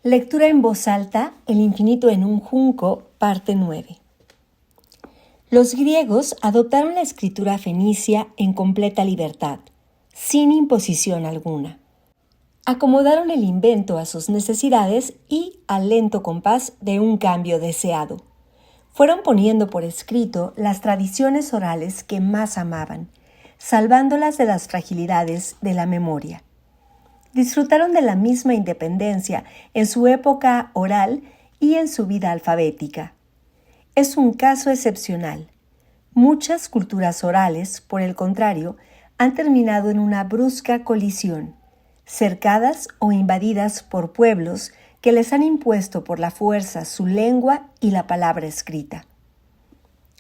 Lectura en voz alta, El infinito en un junco, parte 9. Los griegos adoptaron la escritura fenicia en completa libertad, sin imposición alguna. Acomodaron el invento a sus necesidades y al lento compás de un cambio deseado. Fueron poniendo por escrito las tradiciones orales que más amaban, salvándolas de las fragilidades de la memoria. Disfrutaron de la misma independencia en su época oral y en su vida alfabética. Es un caso excepcional. Muchas culturas orales, por el contrario, han terminado en una brusca colisión, cercadas o invadidas por pueblos que les han impuesto por la fuerza su lengua y la palabra escrita.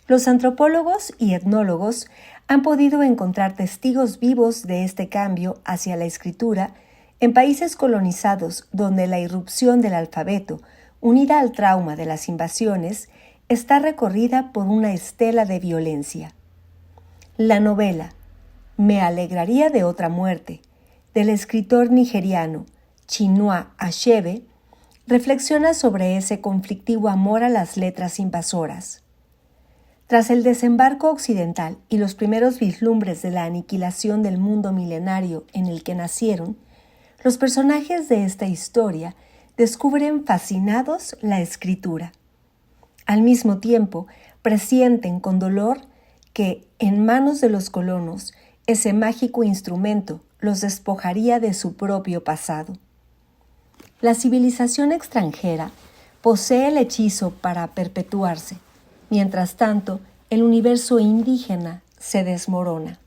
Los antropólogos y etnólogos han podido encontrar testigos vivos de este cambio hacia la escritura en países colonizados donde la irrupción del alfabeto, unida al trauma de las invasiones, está recorrida por una estela de violencia. La novela Me alegraría de otra muerte, del escritor nigeriano Chinua Achebe, reflexiona sobre ese conflictivo amor a las letras invasoras. Tras el desembarco occidental y los primeros vislumbres de la aniquilación del mundo milenario en el que nacieron, los personajes de esta historia descubren fascinados la escritura. Al mismo tiempo, presienten con dolor que, en manos de los colonos, ese mágico instrumento los despojaría de su propio pasado. La civilización extranjera posee el hechizo para perpetuarse. Mientras tanto, el universo indígena se desmorona.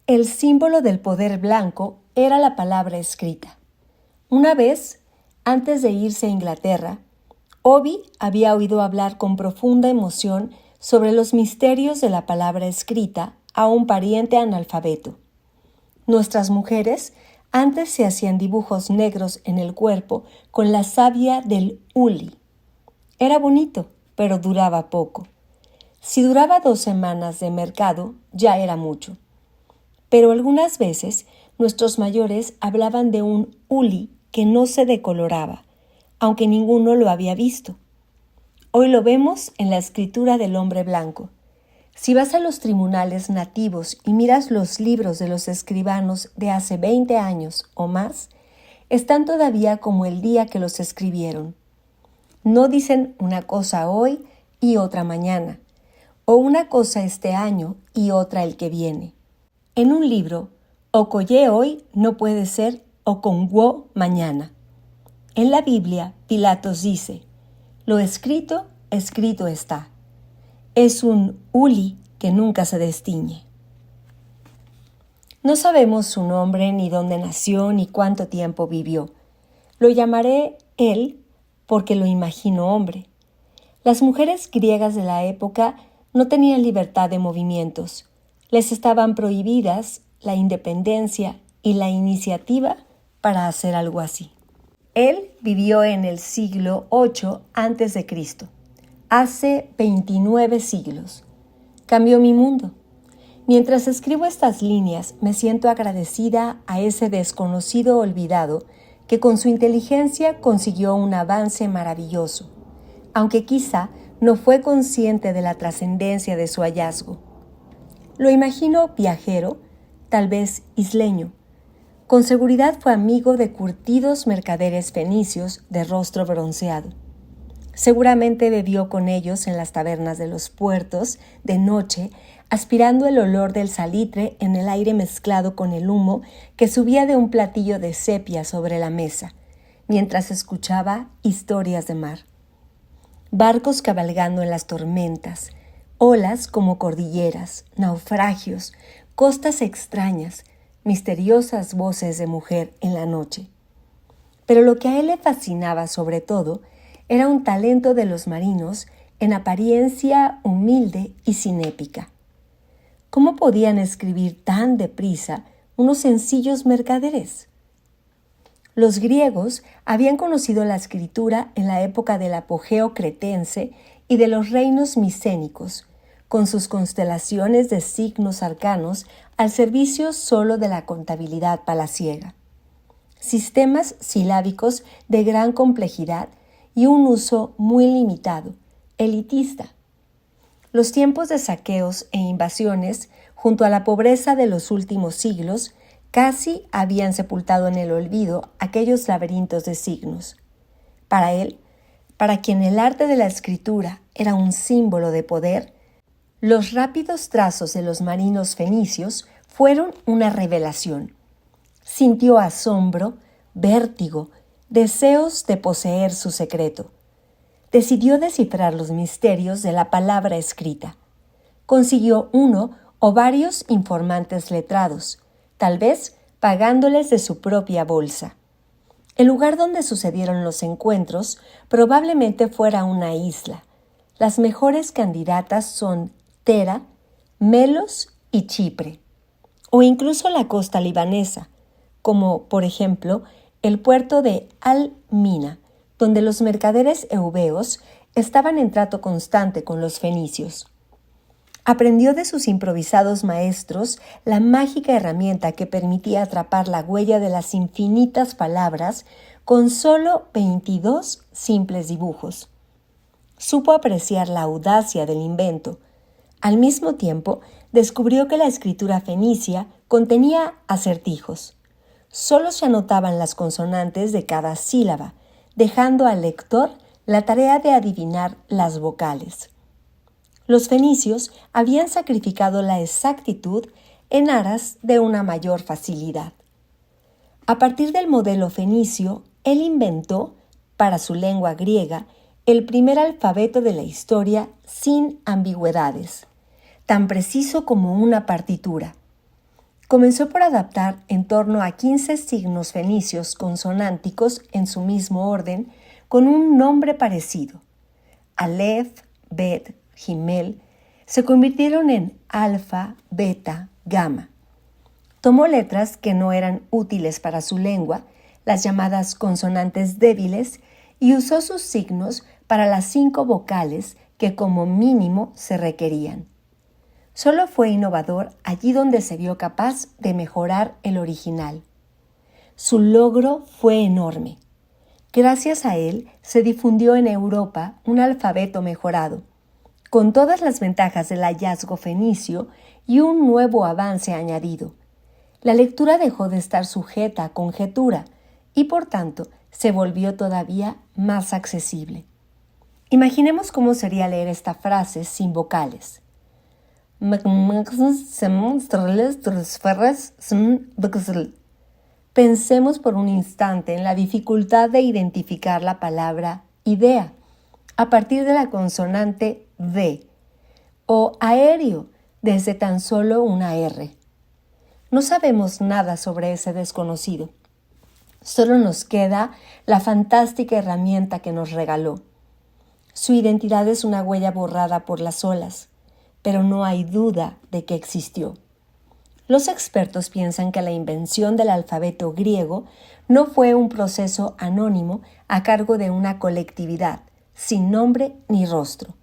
El símbolo del poder blanco era la palabra escrita. Una vez, antes de irse a Inglaterra, Obi había oído hablar con profunda emoción sobre los misterios de la palabra escrita a un pariente analfabeto. Nuestras mujeres antes se hacían dibujos negros en el cuerpo con la savia del uli. Era bonito, pero duraba poco. Si duraba 2 semanas de mercado, ya era mucho. Pero algunas veces nuestros mayores hablaban de un uli que no se decoloraba, aunque ninguno lo había visto. Hoy lo vemos en la escritura del hombre blanco. Si vas a los tribunales nativos y miras los libros de los escribanos de hace 20 años o más, están todavía como el día que los escribieron. No dicen una cosa hoy y otra mañana, o una cosa este año y otra el que viene. En un libro, Okoye hoy no puede ser Okongwo mañana. En la Biblia, Pilatos dice, lo escrito, escrito está. Es un uli que nunca se destiñe. No sabemos su nombre, ni dónde nació, ni cuánto tiempo vivió. Lo llamaré él porque lo imagino hombre. Las mujeres griegas de la época no tenían libertad de movimientos. Les estaban prohibidas la independencia y la iniciativa para hacer algo así. Él vivió en el siglo VIII a.C., hace 29 siglos. Cambió mi mundo. Mientras escribo estas líneas, me siento agradecida a ese desconocido olvidado que con su inteligencia consiguió un avance maravilloso, aunque quizá no fue consciente de la trascendencia de su hallazgo. Lo imagino viajero, tal vez isleño. Con seguridad fue amigo de curtidos mercaderes fenicios de rostro bronceado. Seguramente bebió con ellos en las tabernas de los puertos, de noche, aspirando el olor del salitre en el aire mezclado con el humo que subía de un platillo de sepia sobre la mesa, mientras escuchaba historias de mar. Barcos cabalgando en las tormentas, olas como cordilleras, naufragios, costas extrañas, misteriosas voces de mujer en la noche. Pero lo que a él le fascinaba sobre todo era un talento de los marinos en apariencia humilde y sin épica. ¿Cómo podían escribir tan deprisa unos sencillos mercaderes? Los griegos habían conocido la escritura en la época del apogeo cretense y de los reinos micénicos, con sus constelaciones de signos arcanos al servicio solo de la contabilidad palaciega. sistemas silábicos de gran complejidad y un uso muy limitado, elitista. Los tiempos de saqueos e invasiones, junto a la pobreza de los últimos siglos, casi habían sepultado en el olvido aquellos laberintos de signos. Para él, para quien el arte de la escritura era un símbolo de poder, los rápidos trazos de los marinos fenicios fueron una revelación. Sintió asombro, vértigo, deseos de poseer su secreto. Decidió descifrar los misterios de la palabra escrita. Consiguió uno o varios informantes letrados, tal vez pagándoles de su propia bolsa. El lugar donde sucedieron los encuentros probablemente fuera una isla. Las mejores candidatas son Tera, Melos y Chipre, o incluso la costa libanesa, como, por ejemplo, el puerto de Al-Mina, donde los mercaderes eubeos estaban en trato constante con los fenicios. Aprendió de sus improvisados maestros la mágica herramienta que permitía atrapar la huella de las infinitas palabras con solo 22 simples dibujos. Supo apreciar la audacia del invento. Al mismo tiempo, descubrió que la escritura fenicia contenía acertijos. Solo se anotaban las consonantes de cada sílaba, dejando al lector la tarea de adivinar las vocales. Los fenicios habían sacrificado la exactitud en aras de una mayor facilidad. A partir del modelo fenicio, él inventó, para su lengua griega, el primer alfabeto de la historia sin ambigüedades, tan preciso como una partitura. Comenzó por adaptar en torno a 15 signos fenicios consonánticos en su mismo orden con un nombre parecido. Aleph, Bet, Gimel se convirtieron en alfa, beta, gamma. Tomó letras que no eran útiles para su lengua, las llamadas consonantes débiles, y usó sus signos para las 5 vocales que como mínimo se requerían. Solo fue innovador allí donde se vio capaz de mejorar el original. Su logro fue enorme. Gracias a él se difundió en Europa un alfabeto mejorado, con todas las ventajas del hallazgo fenicio y un nuevo avance añadido. La lectura dejó de estar sujeta a conjetura y, por tanto, se volvió todavía más accesible. Imaginemos cómo sería leer esta frase sin vocales. Pensemos por un instante en la dificultad de identificar la palabra idea a partir de la consonante D o aéreo desde tan solo una R. No sabemos nada sobre ese desconocido. Solo nos queda la fantástica herramienta que nos regaló. Su identidad es una huella borrada por las olas, pero no hay duda de que existió. Los expertos piensan que la invención del alfabeto griego no fue un proceso anónimo a cargo de una colectividad, sin nombre ni rostro.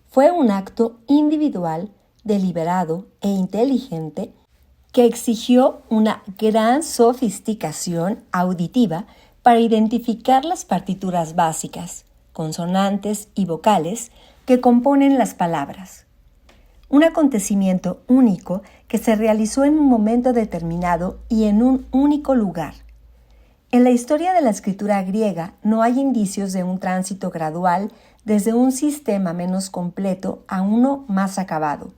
Fue un acto individual, deliberado e inteligente que exigió una gran sofisticación auditiva para identificar las partituras básicas, consonantes y vocales que componen las palabras. Un acontecimiento único que se realizó en un momento determinado y en un único lugar. En la historia de la escritura griega no hay indicios de un tránsito gradual desde un sistema menos completo a uno más acabado.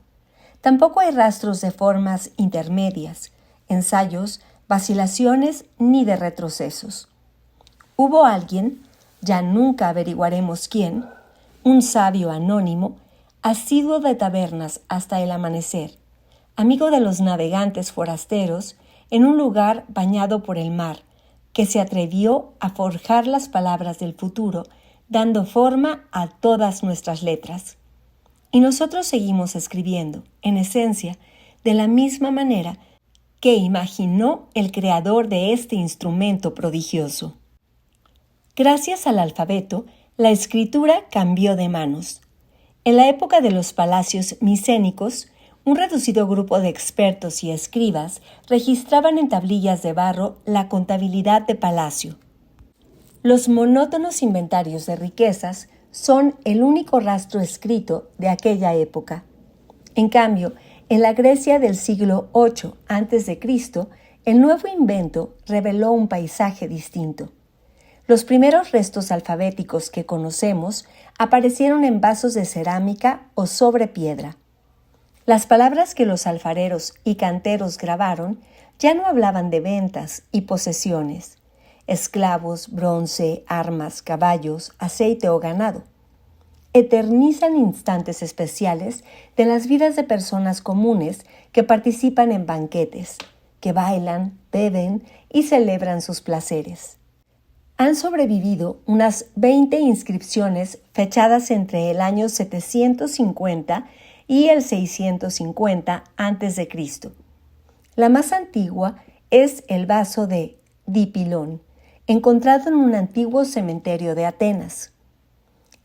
Tampoco hay rastros de formas intermedias, ensayos, vacilaciones ni de retrocesos. Hubo alguien, ya nunca averiguaremos quién, un sabio anónimo, asiduo de tabernas hasta el amanecer, amigo de los navegantes forasteros en un lugar bañado por el mar, que se atrevió a forjar las palabras del futuro, dando forma a todas nuestras letras. Y nosotros seguimos escribiendo, en esencia, de la misma manera que imaginó el creador de este instrumento prodigioso. Gracias al alfabeto, la escritura cambió de manos. En la época de los palacios micénicos, Un reducido grupo de expertos y escribas registraban en tablillas de barro la contabilidad de palacio. Los monótonos inventarios de riquezas son el único rastro escrito de aquella época. En cambio, en la Grecia del siglo VIII a.C., el nuevo invento reveló un paisaje distinto. Los primeros restos alfabéticos que conocemos aparecieron en vasos de cerámica o sobre piedra. Las palabras que los alfareros y canteros grabaron ya no hablaban de ventas y posesiones, esclavos, bronce, armas, caballos, aceite o ganado. Eternizan instantes especiales de las vidas de personas comunes que participan en banquetes, que bailan, beben y celebran sus placeres. Han sobrevivido unas 20 inscripciones fechadas entre el año 750 y el 650 a.C. La más antigua es el vaso de Dipilón, encontrado en un antiguo cementerio de Atenas.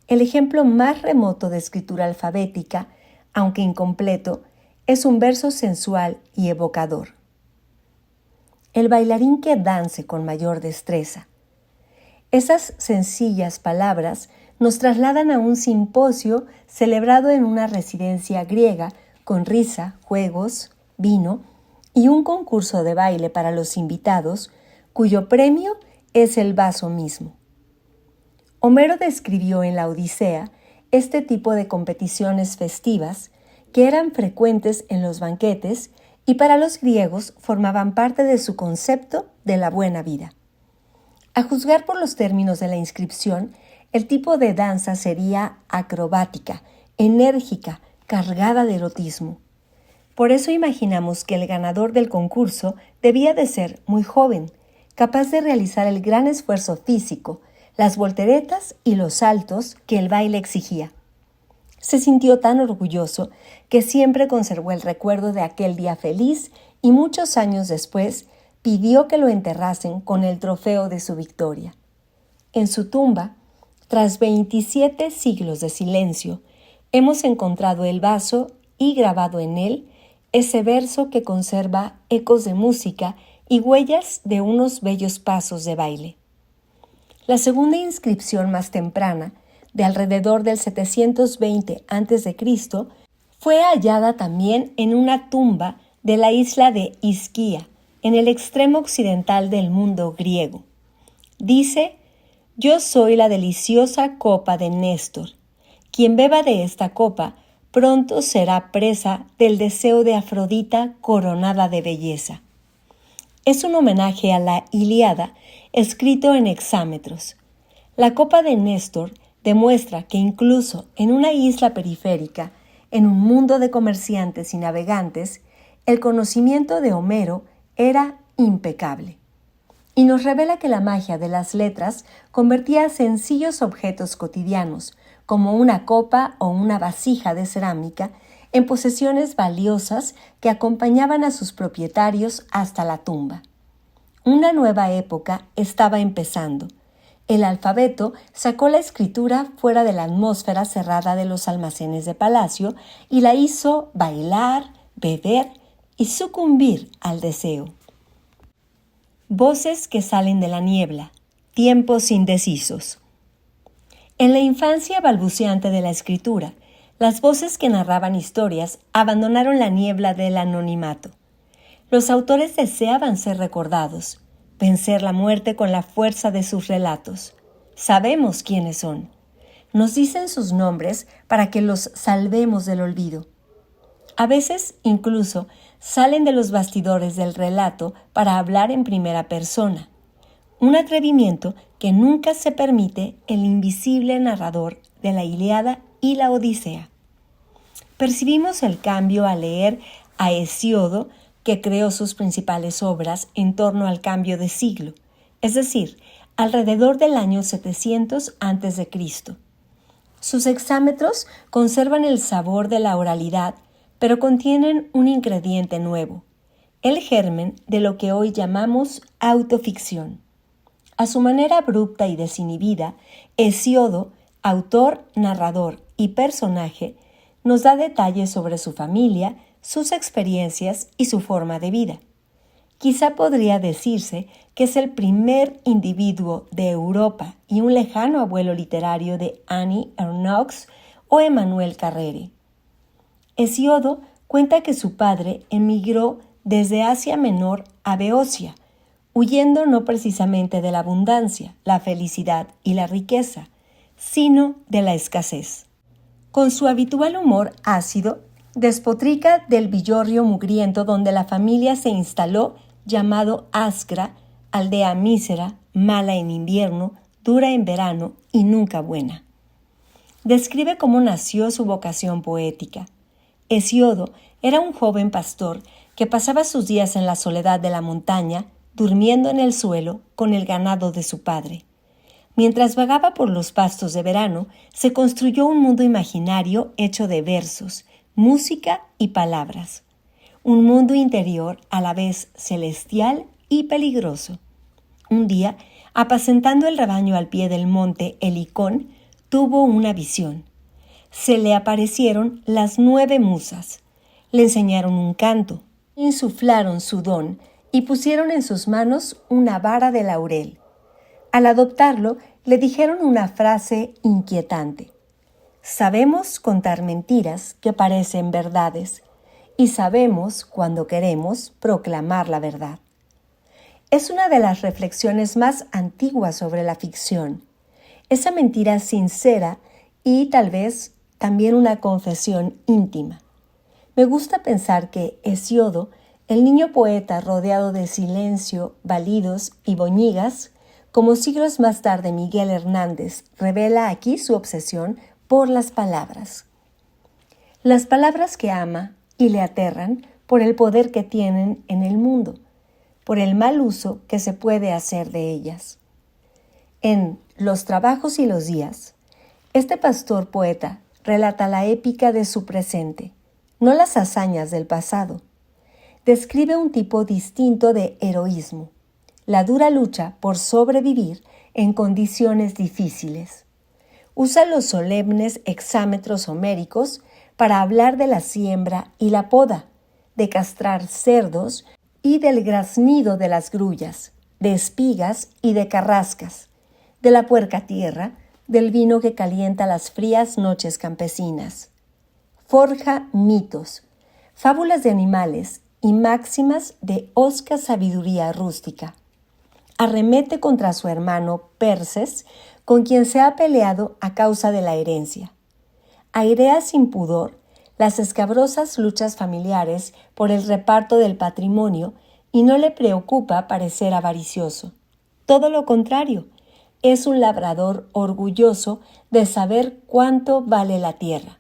El ejemplo más remoto de escritura alfabética, aunque incompleto, es un verso sensual y evocador. El bailarín que dance con mayor destreza. Esas sencillas palabras nos trasladan a un simposio celebrado en una residencia griega con risa, juegos, vino y un concurso de baile para los invitados, cuyo premio es el vaso mismo. Homero describió en la Odisea este tipo de competiciones festivas que eran frecuentes en los banquetes y para los griegos formaban parte de su concepto de la buena vida. A juzgar por los términos de la inscripción, el tipo de danza sería acrobática, enérgica, cargada de erotismo. Por eso imaginamos que el ganador del concurso debía de ser muy joven, capaz de realizar el gran esfuerzo físico, las volteretas y los saltos que el baile exigía. Se sintió tan orgulloso que siempre conservó el recuerdo de aquel día feliz y muchos años después pidió que lo enterrasen con el trofeo de su victoria. En su tumba, tras 27 siglos de silencio, hemos encontrado el vaso y grabado en él ese verso que conserva ecos de música y huellas de unos bellos pasos de baile. La segunda inscripción más temprana, de alrededor del 720 a.C., fue hallada también en una tumba de la isla de Isquía, en el extremo occidental del mundo griego. Dice: «Yo soy la deliciosa copa de Néstor. Quien beba de esta copa pronto será presa del deseo de Afrodita coronada de belleza». Es un homenaje a la Ilíada escrito en hexámetros. La copa de Néstor demuestra que incluso en una isla periférica, en un mundo de comerciantes y navegantes, el conocimiento de Homero era impecable. Y nos revela que la magia de las letras convertía sencillos objetos cotidianos, como una copa o una vasija de cerámica, en posesiones valiosas que acompañaban a sus propietarios hasta la tumba. Una nueva época estaba empezando. El alfabeto sacó la escritura fuera de la atmósfera cerrada de los almacenes de palacio y la hizo bailar, beber y sucumbir al deseo. Voces que salen de la niebla, tiempos indecisos. En la infancia balbuceante de la escritura, las voces que narraban historias abandonaron la niebla del anonimato. Los autores deseaban ser recordados, vencer la muerte con la fuerza de sus relatos. Sabemos quiénes son. Nos dicen sus nombres para que los salvemos del olvido. A veces, incluso, salen de los bastidores del relato para hablar en primera persona. Un atrevimiento que nunca se permite el invisible narrador de la Ilíada y la Odisea. Percibimos el cambio al leer a Hesíodo, que creó sus principales obras en torno al cambio de siglo, es decir, alrededor del año 700 a.C. Sus hexámetros conservan el sabor de la oralidad, pero contienen un ingrediente nuevo, el germen de lo que hoy llamamos autoficción. A su manera abrupta y desinhibida, Hesíodo, autor, narrador y personaje, nos da detalles sobre su familia, sus experiencias y su forma de vida. Quizá podría decirse que es el primer individuo de Europa y un lejano abuelo literario de Annie Ernaux o Emmanuel Carrere. Hesiodo cuenta que su padre emigró desde Asia Menor a Beocia, huyendo no precisamente de la abundancia, la felicidad y la riqueza, sino de la escasez. Con su habitual humor ácido, despotrica del villorrio mugriento donde la familia se instaló, llamado Ascra, aldea mísera, mala en invierno, dura en verano y nunca buena. Describe cómo nació su vocación poética. Hesiodo era un joven pastor que pasaba sus días en la soledad de la montaña, durmiendo en el suelo con el ganado de su padre. Mientras vagaba por los pastos de verano, se construyó un mundo imaginario hecho de versos, música y palabras. Un mundo interior a la vez celestial y peligroso. Un día, apacentando el rebaño al pie del monte Helicón, tuvo una visión. Se le aparecieron las 9 musas. Le enseñaron un canto, insuflaron su don y pusieron en sus manos una vara de laurel. Al adoptarlo, le dijeron una frase inquietante. Sabemos contar mentiras que parecen verdades y sabemos, cuando queremos, proclamar la verdad. Es una de las reflexiones más antiguas sobre la ficción. Esa mentira sincera y tal vez también una confesión íntima. Me gusta pensar que Hesiodo, el niño poeta rodeado de silencio, balidos y boñigas, como siglos más tarde Miguel Hernández, revela aquí su obsesión por las palabras. Las palabras que ama y le aterran por el poder que tienen en el mundo, por el mal uso que se puede hacer de ellas. En Los trabajos y los días, este pastor poeta relata la épica de su presente, no las hazañas del pasado. Describe un tipo distinto de heroísmo, la dura lucha por sobrevivir en condiciones difíciles. Usa los solemnes hexámetros homéricos para hablar de la siembra y la poda, de castrar cerdos y del graznido de las grullas, de espigas y de carrascas, de la puerca tierra, del vino que calienta las frías noches campesinas. Forja mitos, fábulas de animales y máximas de hosca sabiduría rústica. Arremete contra su hermano Perses, con quien se ha peleado a causa de la herencia. Airea sin pudor las escabrosas luchas familiares por el reparto del patrimonio y no le preocupa parecer avaricioso. Todo lo contrario, es un labrador orgulloso de saber cuánto vale la tierra.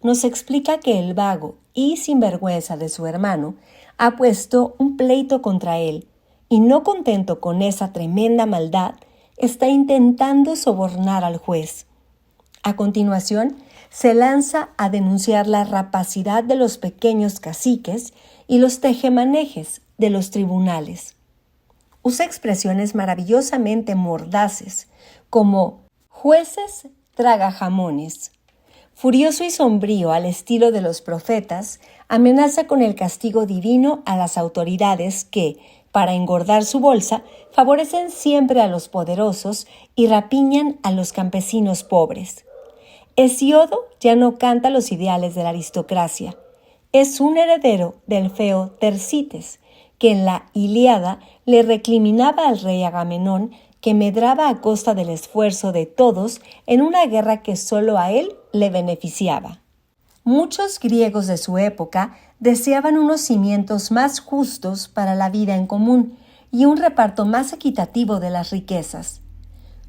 Nos explica que el vago y sinvergüenza de su hermano ha puesto un pleito contra él y no contento con esa tremenda maldad, está intentando sobornar al juez. A continuación, se lanza a denunciar la rapacidad de los pequeños caciques y los tejemanejes de los tribunales. Usa expresiones maravillosamente mordaces, como jueces tragajamones. Furioso y sombrío al estilo de los profetas, amenaza con el castigo divino a las autoridades que, para engordar su bolsa, favorecen siempre a los poderosos y rapiñan a los campesinos pobres. Hesiodo ya no canta los ideales de la aristocracia. Es un heredero del feo Tersites, que en la Ilíada le recriminaba al rey Agamenón que medraba a costa del esfuerzo de todos en una guerra que solo a él le beneficiaba. Muchos griegos de su época deseaban unos cimientos más justos para la vida en común y un reparto más equitativo de las riquezas.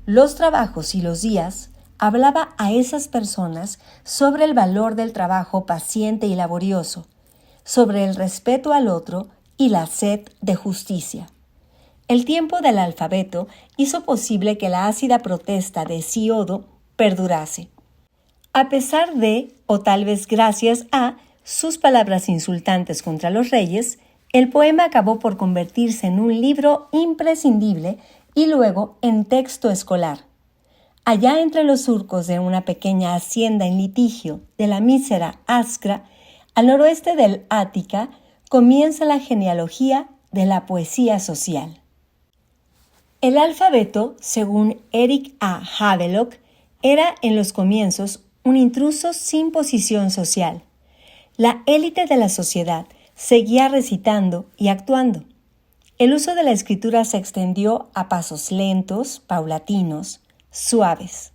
Los trabajos y los días hablaba a esas personas sobre el valor del trabajo paciente y laborioso, sobre el respeto al otro y la sed de justicia. El tiempo del alfabeto hizo posible que la ácida protesta de Hesiodo perdurase. A pesar de, o tal vez gracias a, sus palabras insultantes contra los reyes, el poema acabó por convertirse en un libro imprescindible y luego en texto escolar. Allá entre los surcos de una pequeña hacienda en litigio de la mísera Ascra, Al noroeste del Ática comienza la genealogía de la poesía social. El alfabeto, según Eric A. Havelock, era en los comienzos un intruso sin posición social. La élite de la sociedad seguía recitando y actuando. El uso de la escritura se extendió a pasos lentos, paulatinos, suaves.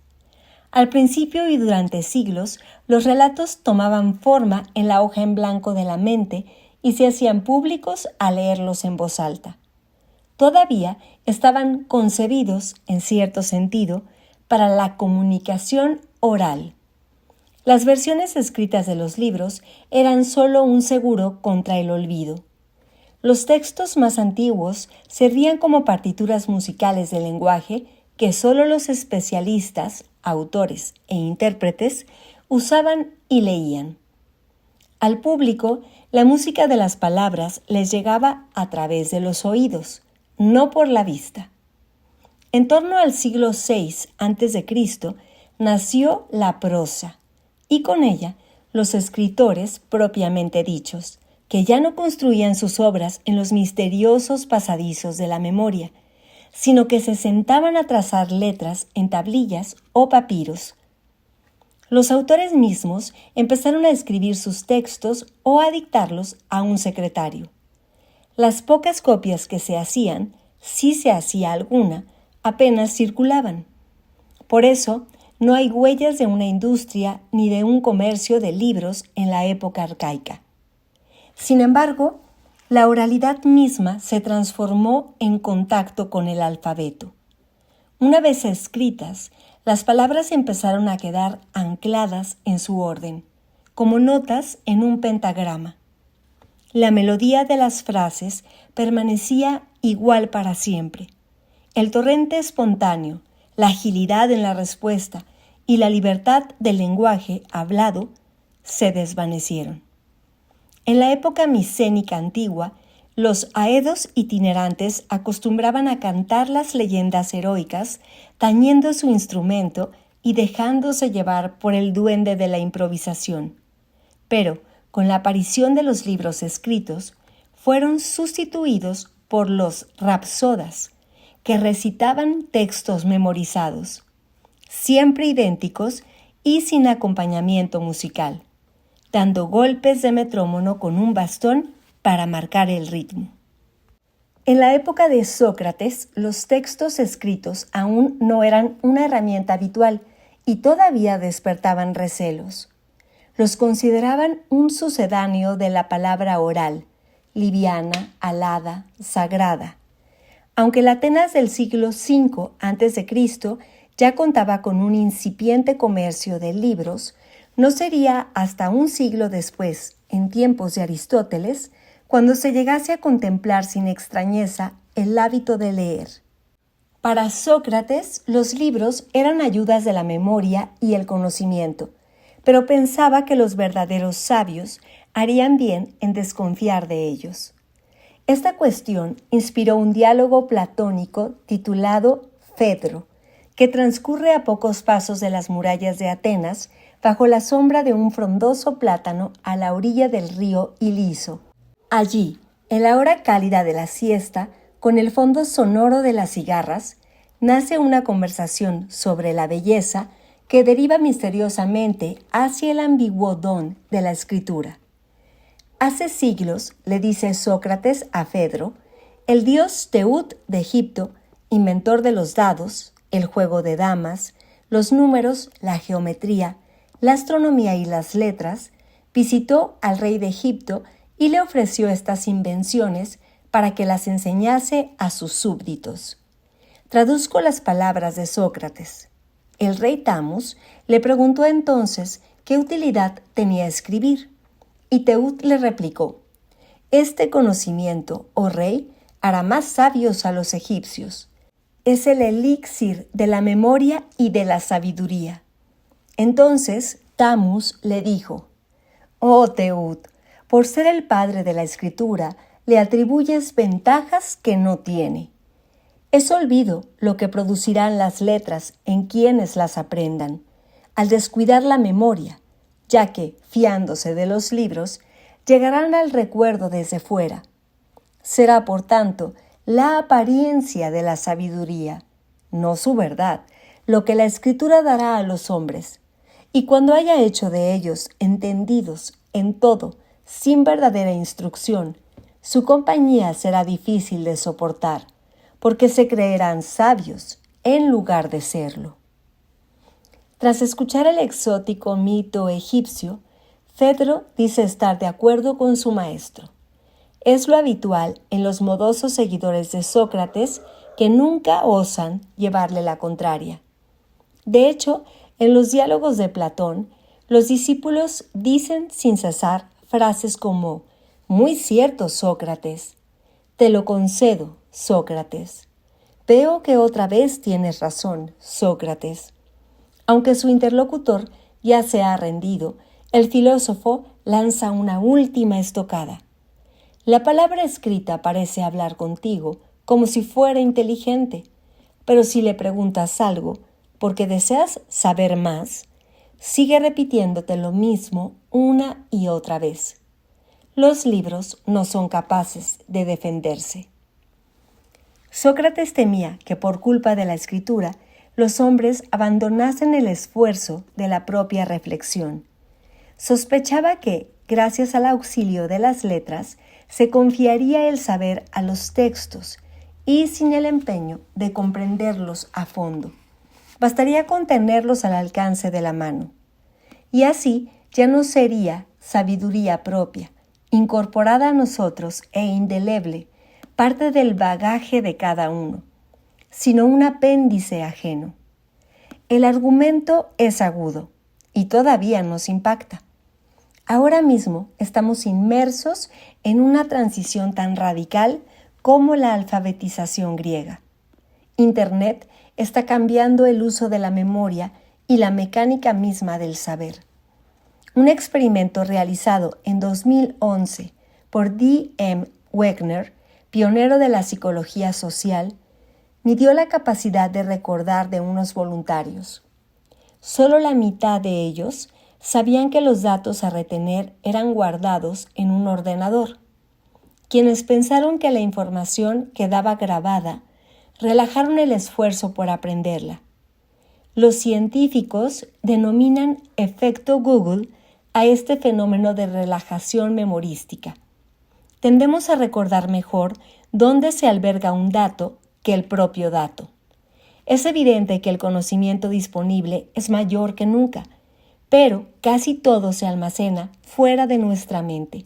Al principio y durante siglos, los relatos tomaban forma en la hoja en blanco de la mente y se hacían públicos al leerlos en voz alta. Todavía estaban concebidos, en cierto sentido, para la comunicación oral. Las versiones escritas de los libros eran solo un seguro contra el olvido. Los textos más antiguos servían como partituras musicales del lenguaje que solo los especialistas, autores e intérpretes usaban y leían. Al público, la música de las palabras les llegaba a través de los oídos, no por la vista. En torno al siglo VI a.C. nació la prosa, y con ella los escritores propiamente dichos, que ya no construían sus obras en los misteriosos pasadizos de la memoria, sino que se sentaban a trazar letras en tablillas o papiros. Los autores mismos empezaron a escribir sus textos o a dictarlos a un secretario. Las pocas copias que se hacían, si se hacía alguna, apenas circulaban. Por eso, no hay huellas de una industria ni de un comercio de libros en la época arcaica. Sin embargo, la oralidad misma se transformó en contacto con el alfabeto. Una vez escritas, las palabras empezaron a quedar ancladas en su orden, como notas en un pentagrama. La melodía de las frases permanecía igual para siempre. El torrente espontáneo, la agilidad en la respuesta y la libertad del lenguaje hablado se desvanecieron. En la época micénica antigua, los aedos itinerantes acostumbraban a cantar las leyendas heroicas, tañendo su instrumento y dejándose llevar por el duende de la improvisación. Pero, con la aparición de los libros escritos, fueron sustituidos por los rapsodas, que recitaban textos memorizados, siempre idénticos y sin acompañamiento musical, dando golpes de metrónomo con un bastón para marcar el ritmo. En la época de Sócrates, los textos escritos aún no eran una herramienta habitual y todavía despertaban recelos. Los consideraban un sucedáneo de la palabra oral, liviana, alada, sagrada. Aunque el Atenas del siglo V a.C. ya contaba con un incipiente comercio de libros, no sería hasta un siglo después, en tiempos de Aristóteles, cuando se llegase a contemplar sin extrañeza el hábito de leer. Para Sócrates, los libros eran ayudas de la memoria y el conocimiento, pero pensaba que los verdaderos sabios harían bien en desconfiar de ellos. Esta cuestión inspiró un diálogo platónico titulado Fedro, que transcurre a pocos pasos de las murallas de Atenas, bajo la sombra de un frondoso plátano a la orilla del río Iliso. Allí, en la hora cálida de la siesta, con el fondo sonoro de las cigarras, nace una conversación sobre la belleza que deriva misteriosamente hacia el ambiguo don de la escritura. Hace siglos, le dice Sócrates a Fedro, el dios Teut de Egipto, inventor de los dados, el juego de damas, los números, la geometría, la astronomía y las letras, visitó al rey de Egipto y le ofreció estas invenciones para que las enseñase a sus súbditos. Traduzco las palabras de Sócrates. El rey Tamus le preguntó entonces qué utilidad tenía escribir, y Teut le replicó, este conocimiento, oh rey, hará más sabios a los egipcios. Es el elixir de la memoria y de la sabiduría. Entonces Tamus le dijo, oh Teut, por ser el padre de la escritura, le atribuyes ventajas que no tiene. Es olvido lo que producirán las letras en quienes las aprendan, al descuidar la memoria, ya que, fiándose de los libros, llegarán al recuerdo desde fuera. Será, por tanto, la apariencia de la sabiduría, no su verdad, lo que la Escritura dará a los hombres. Y cuando haya hecho de ellos entendidos en todo, sin verdadera instrucción, su compañía será difícil de soportar, porque se creerán sabios en lugar de serlo. Tras escuchar el exótico mito egipcio, Fedro dice estar de acuerdo con su maestro. Es lo habitual en los modosos seguidores de Sócrates que nunca osan llevarle la contraria. De hecho, en los diálogos de Platón, los discípulos dicen sin cesar frases como «Muy cierto, Sócrates», «Te lo concedo, Sócrates», «Veo que otra vez tienes razón, Sócrates». Aunque su interlocutor ya se ha rendido, el filósofo lanza una última estocada. La palabra escrita parece hablar contigo como si fuera inteligente, pero si le preguntas algo porque deseas saber más, sigue repitiéndote lo mismo una y otra vez. Los libros no son capaces de defenderse. Sócrates temía que por culpa de la escritura los hombres abandonasen el esfuerzo de la propia reflexión. Sospechaba que, gracias al auxilio de las letras, se confiaría el saber a los textos y sin el empeño de comprenderlos a fondo. Bastaría con tenerlos al alcance de la mano. Y así ya no sería sabiduría propia, incorporada a nosotros e indeleble, parte del bagaje de cada uno, sino un apéndice ajeno. El argumento es agudo y todavía nos impacta. Ahora mismo estamos inmersos en una transición tan radical como la alfabetización griega. Internet está cambiando el uso de la memoria y la mecánica misma del saber. Un experimento realizado en 2011 por D. M. Wegner, pionero de la psicología social, midió la capacidad de recordar de unos voluntarios. Solo la mitad de ellos sabían que los datos a retener eran guardados en un ordenador. Quienes pensaron que la información quedaba grabada, relajaron el esfuerzo por aprenderla. Los científicos denominan efecto Google a este fenómeno de relajación memorística. Tendemos a recordar mejor dónde se alberga un dato que el propio dato. Es evidente que el conocimiento disponible es mayor que nunca, pero casi todo se almacena fuera de nuestra mente.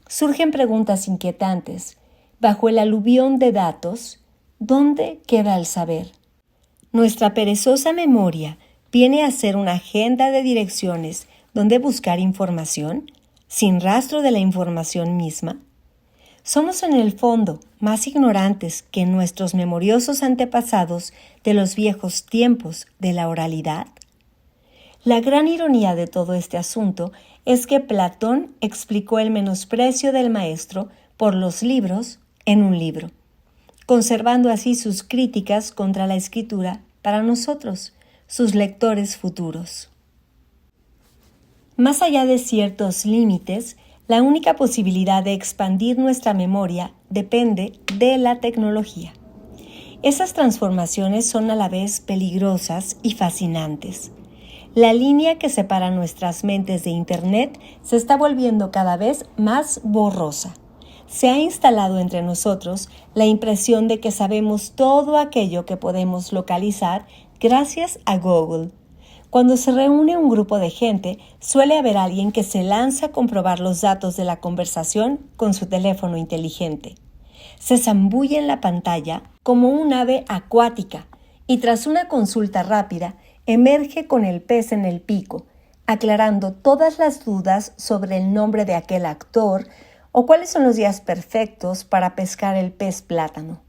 Surgen preguntas inquietantes. Bajo el aluvión de datos, ¿dónde queda el saber? Nuestra perezosa memoria viene a ser una agenda de direcciones donde buscar información, sin rastro de la información misma. Somos en el fondo más ignorantes que nuestros memoriosos antepasados de los viejos tiempos de la oralidad. La gran ironía de todo este asunto es que Platón explicó el menosprecio del maestro por los libros en un libro, conservando así sus críticas contra la escritura para nosotros, sus lectores futuros. Más allá de ciertos límites, la única posibilidad de expandir nuestra memoria depende de la tecnología. Esas transformaciones son a la vez peligrosas y fascinantes. La línea que separa nuestras mentes de Internet se está volviendo cada vez más borrosa. Se ha instalado entre nosotros la impresión de que sabemos todo aquello que podemos localizar gracias a Google. Cuando se reúne un grupo de gente, suele haber alguien que se lanza a comprobar los datos de la conversación con su teléfono inteligente. Se zambulle en la pantalla como un ave acuática y tras una consulta rápida, emerge con el pez en el pico, aclarando todas las dudas sobre el nombre de aquel actor o cuáles son los días perfectos para pescar el pez plátano.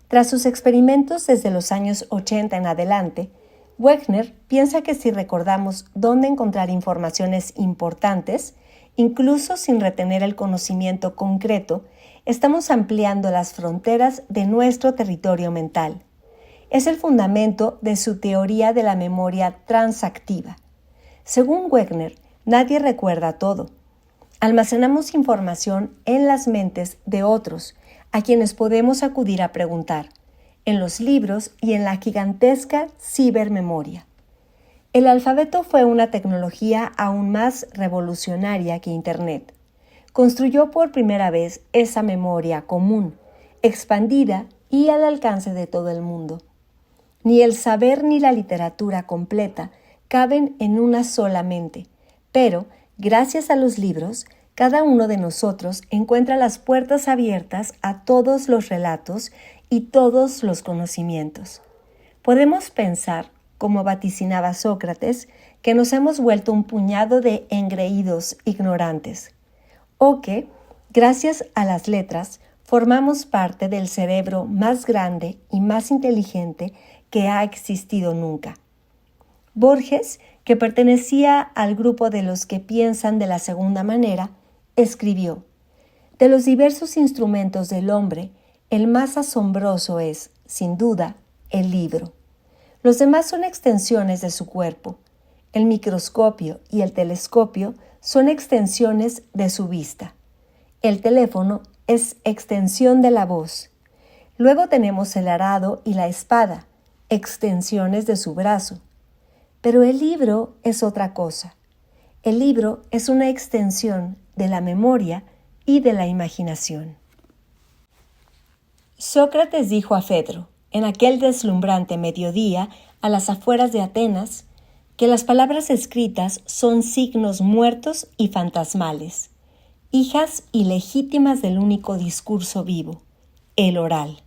Tras sus experimentos desde los años 80 en adelante, Wegner piensa que si recordamos dónde encontrar informaciones importantes, incluso sin retener el conocimiento concreto, estamos ampliando las fronteras de nuestro territorio mental. Es el fundamento de su teoría de la memoria transactiva. Según Wegner, nadie recuerda todo. Almacenamos información en las mentes de otros, a quienes podemos acudir a preguntar, en los libros y en la gigantesca cibermemoria. El alfabeto fue una tecnología aún más revolucionaria que Internet. Construyó por primera vez esa memoria común, expandida y al alcance de todo el mundo. Ni el saber ni la literatura completa caben en una sola mente, pero, gracias a los libros, cada uno de nosotros encuentra las puertas abiertas a todos los relatos y todos los conocimientos. Podemos pensar, como vaticinaba Sócrates, que nos hemos vuelto un puñado de engreídos ignorantes, o que, gracias a las letras, formamos parte del cerebro más grande y más inteligente que ha existido nunca. Borges, que pertenecía al grupo de los que piensan de la segunda manera, escribió: de los diversos instrumentos del hombre, el más asombroso es, sin duda, el libro. Los demás son extensiones de su cuerpo. El microscopio y el telescopio son extensiones de su vista. El teléfono es extensión de la voz. Luego tenemos el arado y la espada, extensiones de su brazo. Pero el libro es otra cosa. El libro es una extensión de la memoria y de la imaginación. Sócrates dijo a Fedro, en aquel deslumbrante mediodía a las afueras de Atenas, que las palabras escritas son signos muertos y fantasmales, hijas ilegítimas del único discurso vivo, el oral.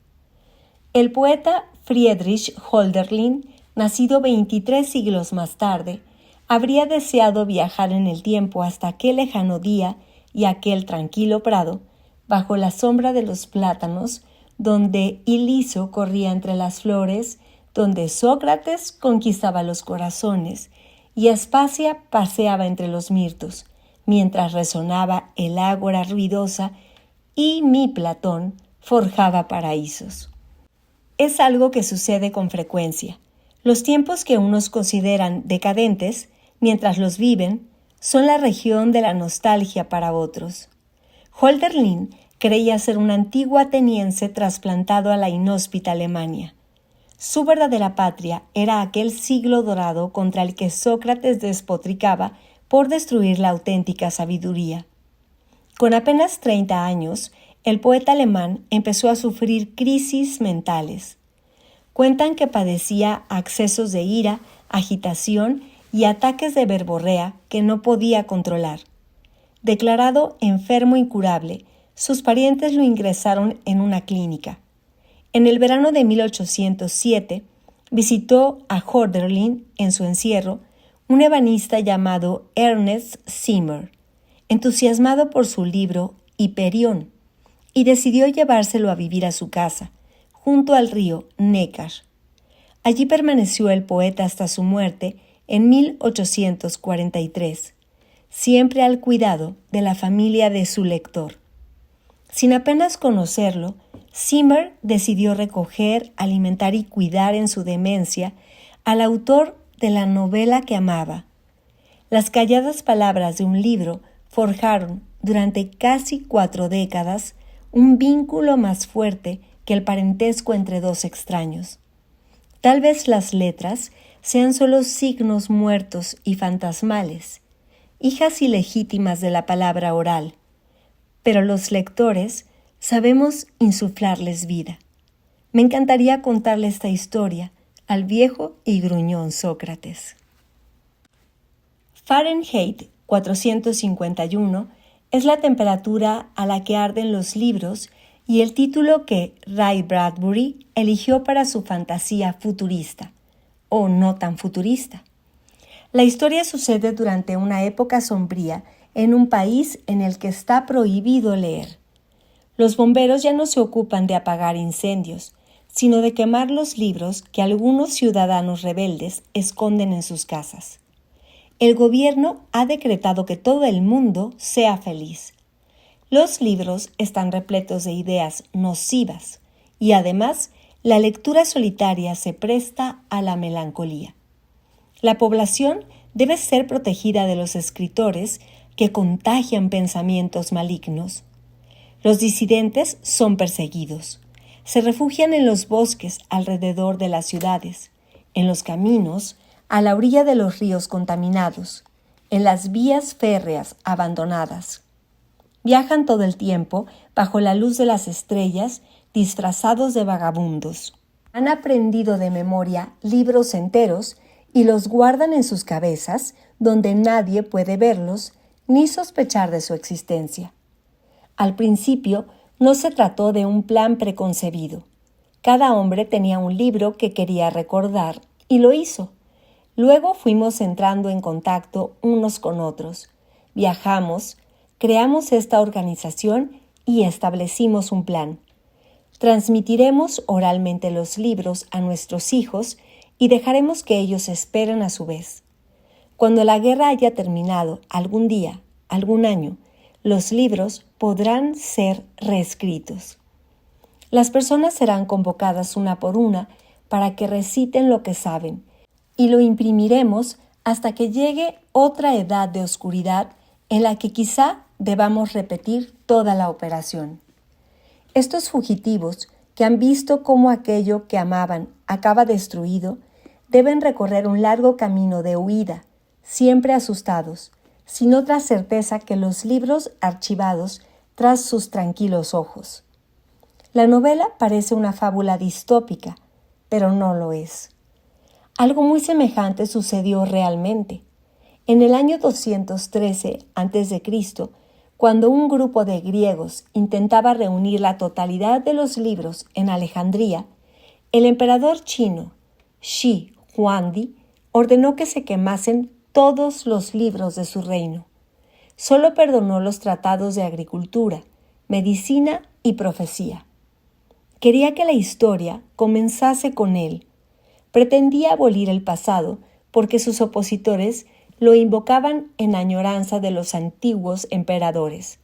El poeta Friedrich Hölderlin, nacido 23 siglos más tarde, habría deseado viajar en el tiempo hasta aquel lejano día y aquel tranquilo prado, bajo la sombra de los plátanos, donde Iliso corría entre las flores, donde Sócrates conquistaba los corazones y Aspasia paseaba entre los mirtos, mientras resonaba el ágora ruidosa y mi Platón forjaba paraísos. Es algo que sucede con frecuencia. Los tiempos que unos consideran decadentes, mientras los viven, son la región de la nostalgia para otros. Hölderlin creía ser un antiguo ateniense trasplantado a la inhóspita Alemania. Su verdadera patria era aquel siglo dorado contra el que Sócrates despotricaba por destruir la auténtica sabiduría. Con apenas 30 años, el poeta alemán empezó a sufrir crisis mentales. Cuentan que padecía accesos de ira, agitación y ataques de verborrea que no podía controlar. Declarado enfermo incurable, sus parientes lo ingresaron en una clínica. En el verano de 1807, visitó a Hölderlin en su encierro un ebanista llamado Ernest Zimmer, entusiasmado por su libro Hiperión, y decidió llevárselo a vivir a su casa, junto al río Neckar. Allí permaneció el poeta hasta su muerte en 1843, siempre al cuidado de la familia de su lector. Sin apenas conocerlo, Zimmer decidió recoger, alimentar y cuidar en su demencia al autor de la novela que amaba. Las calladas palabras de un libro forjaron durante casi 4 décadas un vínculo más fuerte que el parentesco entre dos extraños. Tal vez las letras sean solo signos muertos y fantasmales, hijas ilegítimas de la palabra oral, pero los lectores sabemos insuflarles vida. Me encantaría contarle esta historia al viejo y gruñón Sócrates. Fahrenheit 451 es la temperatura a la que arden los libros y el título que Ray Bradbury eligió para su fantasía futurista, o no tan futurista. La historia sucede durante una época sombría en un país en el que está prohibido leer. Los bomberos ya no se ocupan de apagar incendios, sino de quemar los libros que algunos ciudadanos rebeldes esconden en sus casas. El gobierno ha decretado que todo el mundo sea feliz. Los libros están repletos de ideas nocivas y además la lectura solitaria se presta a la melancolía. La población debe ser protegida de los escritores que contagian pensamientos malignos. Los disidentes son perseguidos. Se refugian en los bosques alrededor de las ciudades, en los caminos, a la orilla de los ríos contaminados, en las vías férreas abandonadas. Viajan todo el tiempo bajo la luz de las estrellas, disfrazados de vagabundos. Han aprendido de memoria libros enteros y los guardan en sus cabezas, donde nadie puede verlos ni sospechar de su existencia. Al principio no se trató de un plan preconcebido. Cada hombre tenía un libro que quería recordar y lo hizo. Luego fuimos entrando en contacto unos con otros. Viajamos, creamos esta organización y establecimos un plan. Transmitiremos oralmente los libros a nuestros hijos y dejaremos que ellos esperen a su vez. Cuando la guerra haya terminado algún día, algún año, los libros podrán ser reescritos. Las personas serán convocadas una por una para que reciten lo que saben y lo imprimiremos hasta que llegue otra edad de oscuridad en la que quizá debamos repetir toda la operación. Estos fugitivos que han visto cómo aquello que amaban acaba destruido, deben recorrer un largo camino de huida, siempre asustados, sin otra certeza que los libros archivados tras sus tranquilos ojos. La novela parece una fábula distópica, pero no lo es. Algo muy semejante sucedió realmente. En el año 213 a.C., cuando un grupo de griegos intentaba reunir la totalidad de los libros en Alejandría, el emperador chino Shi Huangdi ordenó que se quemasen todos los libros de su reino. Solo perdonó los tratados de agricultura, medicina y profecía. Quería que la historia comenzase con él. Pretendía abolir el pasado porque sus opositores lo invocaban en añoranza de los antiguos emperadores.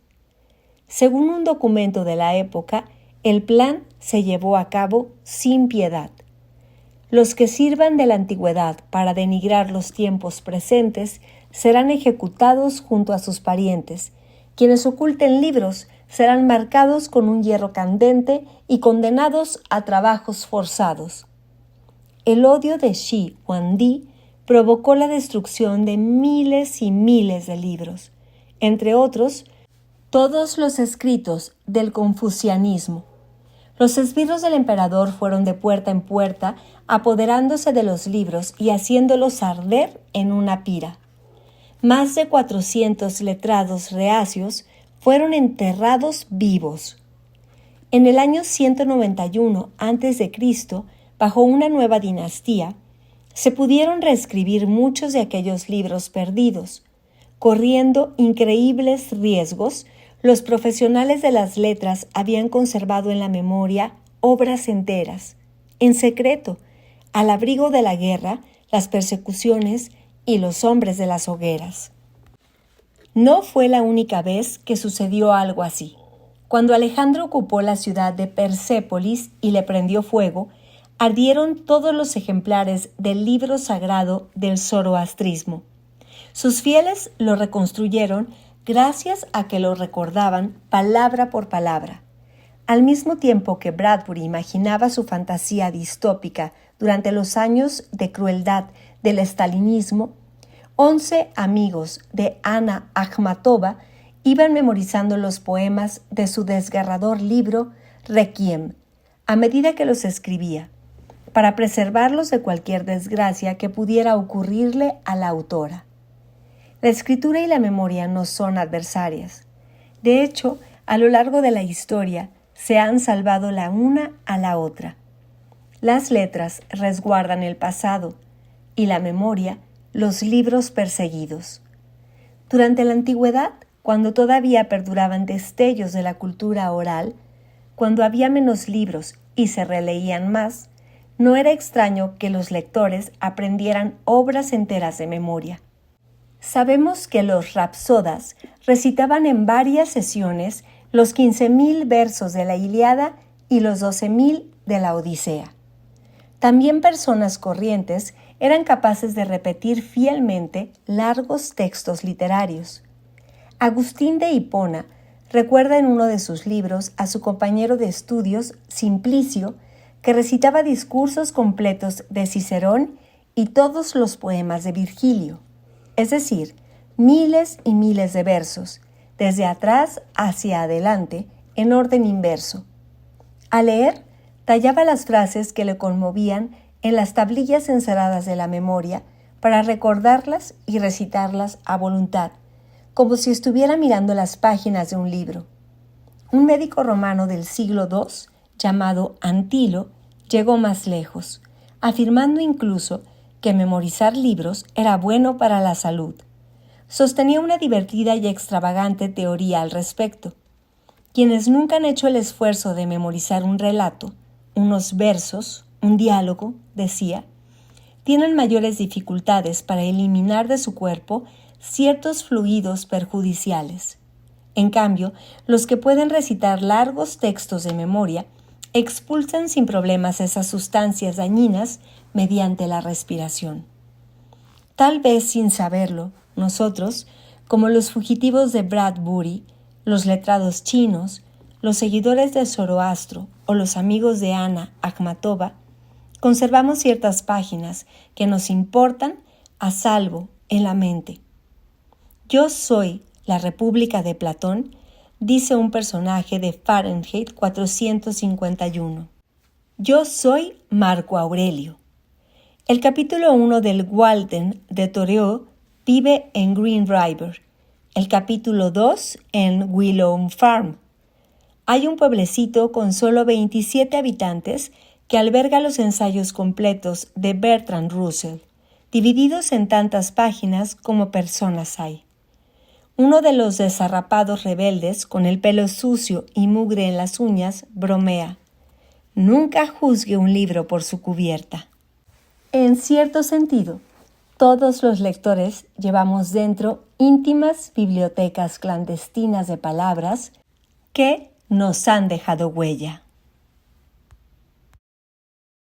Según un documento de la época, el plan se llevó a cabo sin piedad. Los que sirvan de la antigüedad para denigrar los tiempos presentes serán ejecutados junto a sus parientes. Quienes oculten libros serán marcados con un hierro candente y condenados a trabajos forzados. El odio de Shi Huangdi provocó la destrucción de miles y miles de libros, entre otros, todos los escritos del confucianismo. Los esbirros del emperador fueron de puerta en puerta, apoderándose de los libros y haciéndolos arder en una pira. Más de 400 letrados reacios fueron enterrados vivos. En el año 191 a.C., bajo una nueva dinastía, se pudieron reescribir muchos de aquellos libros perdidos. Corriendo increíbles riesgos, los profesionales de las letras habían conservado en la memoria obras enteras, en secreto, al abrigo de la guerra, las persecuciones y los hombres de las hogueras. No fue la única vez que sucedió algo así. Cuando Alejandro ocupó la ciudad de Persépolis y le prendió fuego, ardieron todos los ejemplares del libro sagrado del zoroastrismo. Sus fieles lo reconstruyeron gracias a que lo recordaban palabra por palabra. Al mismo tiempo que Bradbury imaginaba su fantasía distópica durante los años de crueldad del estalinismo, 11 amigos de Ana Akhmatova iban memorizando los poemas de su desgarrador libro Requiem, a medida que los escribía, para preservarlos de cualquier desgracia que pudiera ocurrirle a la autora. La escritura y la memoria no son adversarias. De hecho, a lo largo de la historia se han salvado la una a la otra. Las letras resguardan el pasado y la memoria los libros perseguidos. Durante la antigüedad, cuando todavía perduraban destellos de la cultura oral, cuando había menos libros y se releían más, no era extraño que los lectores aprendieran obras enteras de memoria. Sabemos que los rapsodas recitaban en varias sesiones los 15.000 versos de la Ilíada y los 12.000 de la Odisea. También personas corrientes eran capaces de repetir fielmente largos textos literarios. Agustín de Hipona recuerda en uno de sus libros a su compañero de estudios, Simplicio, que recitaba discursos completos de Cicerón y todos los poemas de Virgilio, es decir, miles y miles de versos, desde atrás hacia adelante, en orden inverso. Al leer, tallaba las frases que le conmovían en las tablillas enceradas de la memoria para recordarlas y recitarlas a voluntad, como si estuviera mirando las páginas de un libro. Un médico romano del siglo II, llamado Antilo, llegó más lejos, afirmando incluso que memorizar libros era bueno para la salud. Sostenía una divertida y extravagante teoría al respecto. Quienes nunca han hecho el esfuerzo de memorizar un relato, unos versos, un diálogo, decía, tienen mayores dificultades para eliminar de su cuerpo ciertos fluidos perjudiciales. En cambio, los que pueden recitar largos textos de memoria expulsan sin problemas esas sustancias dañinas mediante la respiración. Tal vez sin saberlo, nosotros, como los fugitivos de Bradbury, los letrados chinos, los seguidores de Zoroastro o los amigos de Ana Akhmatova, conservamos ciertas páginas que nos importan a salvo en la mente. Yo soy la República de Platón, dice un personaje de Fahrenheit 451. Yo soy Marco Aurelio. El capítulo 1 del Walden de Thoreau vive en Green River, el capítulo 2 en Willow Farm. Hay un pueblecito con solo 27 habitantes que alberga los ensayos completos de Bertrand Russell, divididos en tantas páginas como personas hay. Uno de los desarrapados rebeldes, con el pelo sucio y mugre en las uñas, bromea: nunca juzgue un libro por su cubierta. En cierto sentido, todos los lectores llevamos dentro íntimas bibliotecas clandestinas de palabras que nos han dejado huella.